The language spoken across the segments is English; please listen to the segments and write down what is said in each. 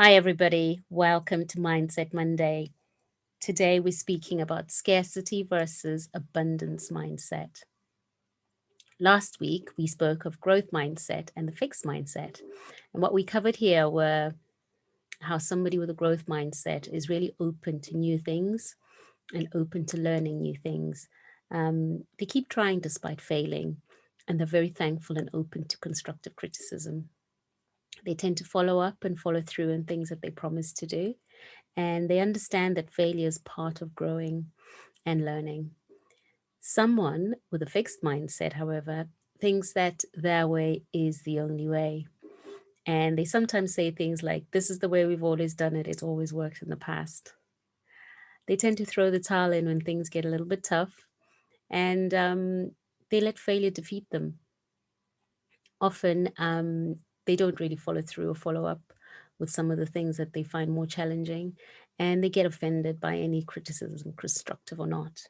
Hi, everybody. Welcome to Mindset Monday. Today, we're speaking about scarcity versus abundance mindset. Last week, we spoke of growth mindset and the fixed mindset. And what we covered here were how somebody with a growth mindset is really open to new things and open to learning new things. They keep trying despite failing, and they're very thankful and open to constructive criticism. They tend to follow up and follow through on things that they promise to do, and they understand that failure is part of growing and learning. Someone with a fixed mindset, however, thinks that their way is the only way. And they sometimes say things like, "This is the way we've always done it, it's always worked in the past." They tend to throw the towel in when things get a little bit tough, and they let failure defeat them. Often, they don't really follow through or follow up with some of the things that they find more challenging, and they get offended by any criticism, constructive or not.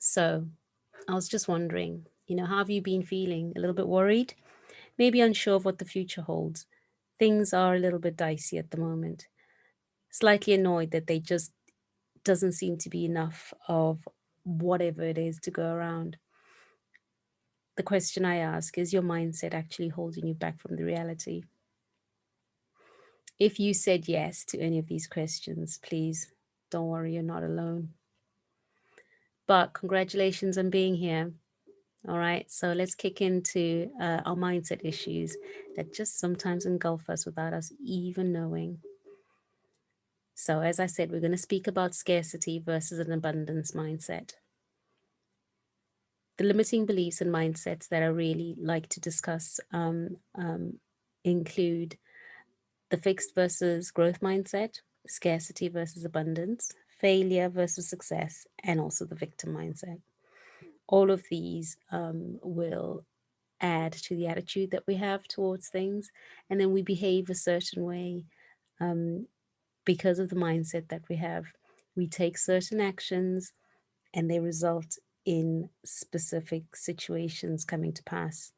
So, I was just wondering, how have you been feeling? A little bit worried? Maybe unsure of what the future holds. Things are a little bit dicey at the moment. Slightly annoyed that they just doesn't seem to be enough of whatever it is to go around. The question I ask is your mindset actually holding you back from the reality? If you said yes to any of these questions, please don't worry, you're not alone. But congratulations on being here. All right, so let's kick into our mindset issues that just sometimes engulf us without us even knowing. So, as I said, we're going to speak about scarcity versus an abundance mindset. The limiting beliefs and mindsets that I really like to discuss include the fixed versus growth mindset, scarcity versus abundance, failure versus success, and also the victim mindset. All of these will add to the attitude that we have towards things, and then we behave a certain way um, because of the mindset that we have. We take certain actions, and they result in specific situations coming to pass,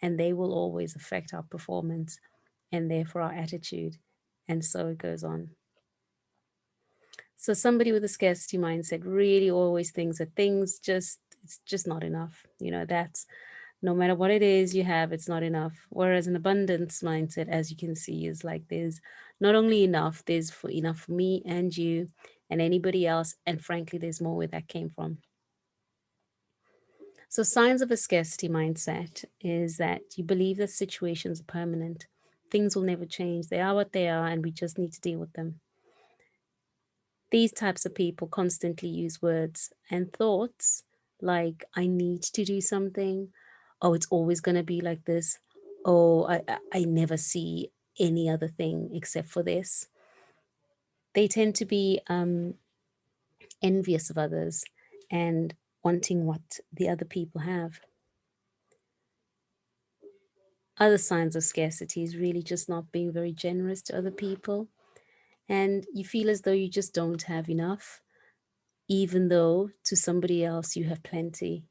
and they will always affect our performance and therefore our attitude, and so it goes on. So somebody with a scarcity mindset really always thinks that things just it's just not enough. That's no matter what it is you have, it's not enough. Whereas an abundance mindset, as you can see, is like there's not only enough, there's enough for me and you and anybody else. And frankly, there's more where that came from. So, signs of a scarcity mindset is that you believe that situations are permanent. Things will never change. They are what they are, and we just need to deal with them. These types of people constantly use words and thoughts like, I need to do something. Oh, it's always going to be like this. Oh, I never see any other thing except for this. They tend to be envious of others and wanting what the other people have. Other signs of scarcity is really just not being very generous to other people. And you feel as though you just don't have enough, even though to somebody else you have plenty.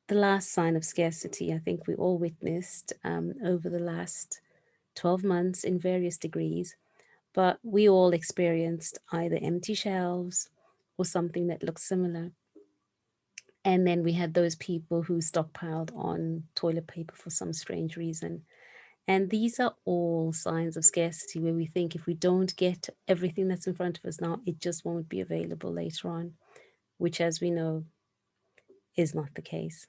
The last sign of scarcity, I think we all witnessed over the last 12 months in various degrees, but we all experienced either empty shelves or something that looked similar. And then we had those people who stockpiled on toilet paper for some strange reason. And these are all signs of scarcity where we think if we don't get everything that's in front of us now, it just won't be available later on, which, as we know, is not the case.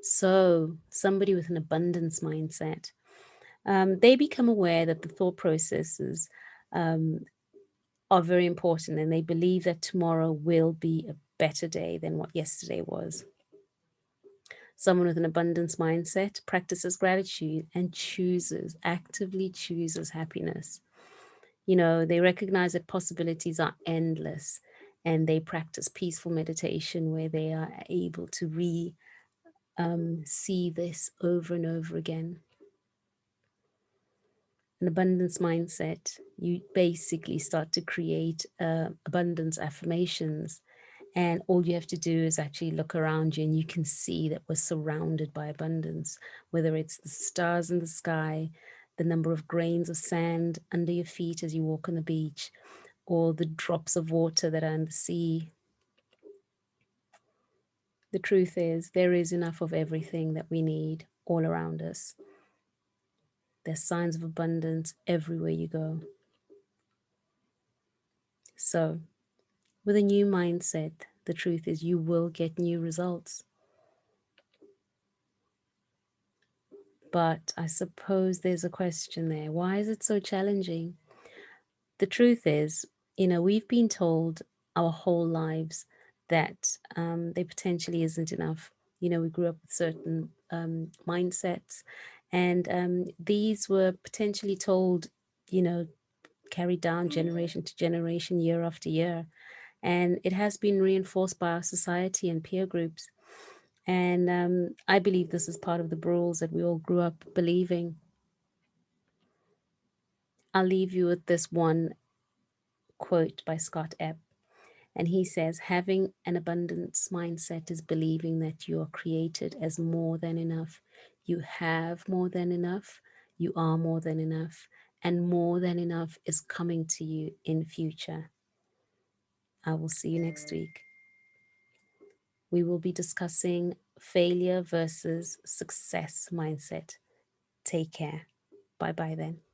So, somebody with an abundance mindset, they become aware that the thought processes um, are very important, and they believe that tomorrow will be a better day than what yesterday was. Someone with an abundance mindset practices gratitude and actively chooses happiness. They recognize that possibilities are endless, and they practice peaceful meditation where they are able to see this over and over again. An abundance mindset, you basically start to create abundance affirmations, And all you have to do is actually look around you and you can see that we're surrounded by abundance, whether it's the stars in the sky, the number of grains of sand under your feet as you walk on the beach, or the drops of water that are in the sea. The truth is, there is enough of everything that we need all around us. There's signs of abundance everywhere you go. So, with a new mindset, the truth is you will get new results. But I suppose there's a question there. Why is it so challenging? The truth is, we've been told our whole lives that there potentially isn't enough. We grew up with certain mindsets, and these were potentially told, carried down generation to generation, year after year. And it has been reinforced by our society and peer groups. And I believe this is part of the rules that we all grew up believing. I'll leave you with this one quote by Scott Epp. And he says, having an abundance mindset is believing that you are created as more than enough. You have more than enough. You are more than enough. And more than enough is coming to you in future. I will see you next week. We will be discussing failure versus success mindset. Take care. Bye bye then.